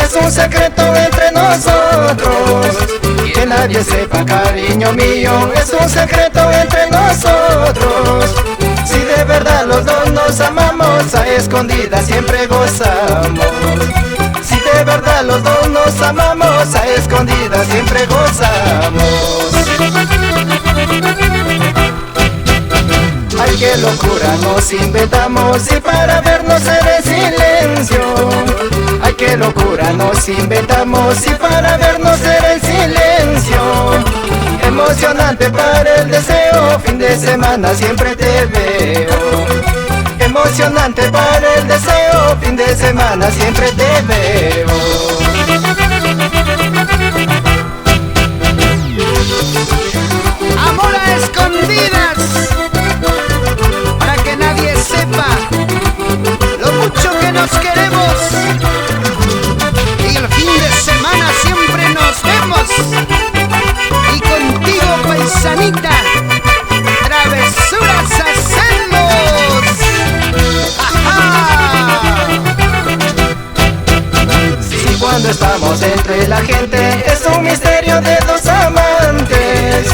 es un secreto entre nosotros. Que nadie sepa, cariño mío, es un secreto entre nosotros. Si de verdad los dos nos amamos, a escondidas siempre gozamos. Si de verdad los dos nos amamos, a escondidas siempre gozamos. Ay, qué locura nos inventamos y para vernos en el silencio. Ay, qué locura nos inventamos y para vernos en el silencio. Emocionante para el deseo, fin de semana siempre te veo. Emocionante para el deseo, fin de semana siempre te veo. Amor a escondidas, para que nadie sepa lo mucho que nos queremos. Y el fin de semana siempre nos vemos. Y contigo, paisanita, travesuras hacemos. ¡Ajá! Si cuando estamos entre la gente es un misterio de dos amantes.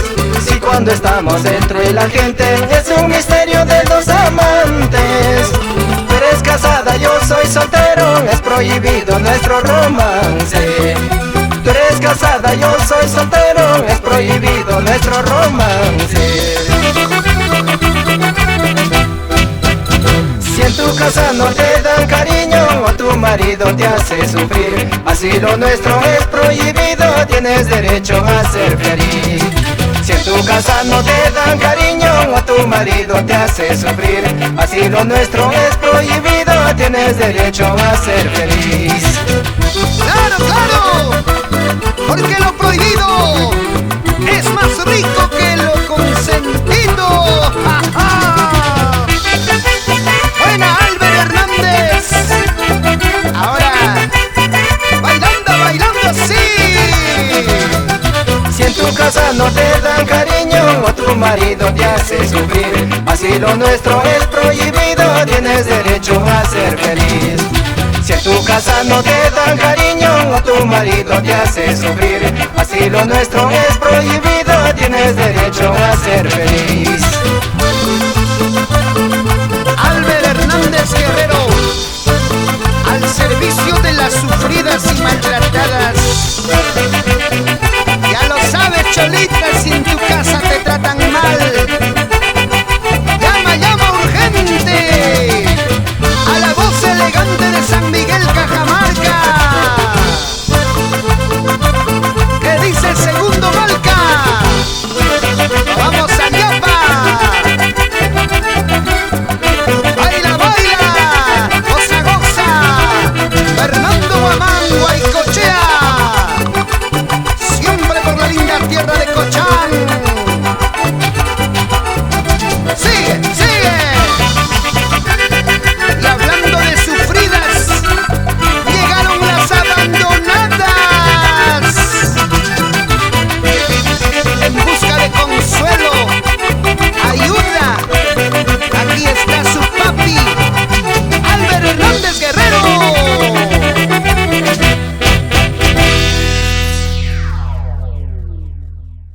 Si cuando estamos entre la gente es un misterio de dos amantes. Tú eres casada, yo soy soltero, es prohibido nuestro romance. Tú eres casada, yo soy soltero, es prohibido nuestro romance. Si en tu casa no te dan cariño o tu marido te hace sufrir, así lo nuestro es prohibido, tienes derecho a ser feliz. Si en tu casa no te dan cariño o tu marido te hace sufrir, así lo nuestro es prohibido, tienes derecho a ser feliz. ¡Claro, claro! Porque lo prohibido es más rico que lo consentido. ¡Ja, ja! Buena, Albert Hernández. Ahora, bailando, bailando, sí. Si en tu casa no te dan cariño o tu marido te hace sufrir, así lo nuestro es prohibido, tienes derecho a ser feliz. Si en tu casa no te dan cariño o tu marido te hace sufrir, así lo nuestro es prohibido, tienes derecho a ser feliz. Albert Hernández Guerrero, al servicio de la sufrida.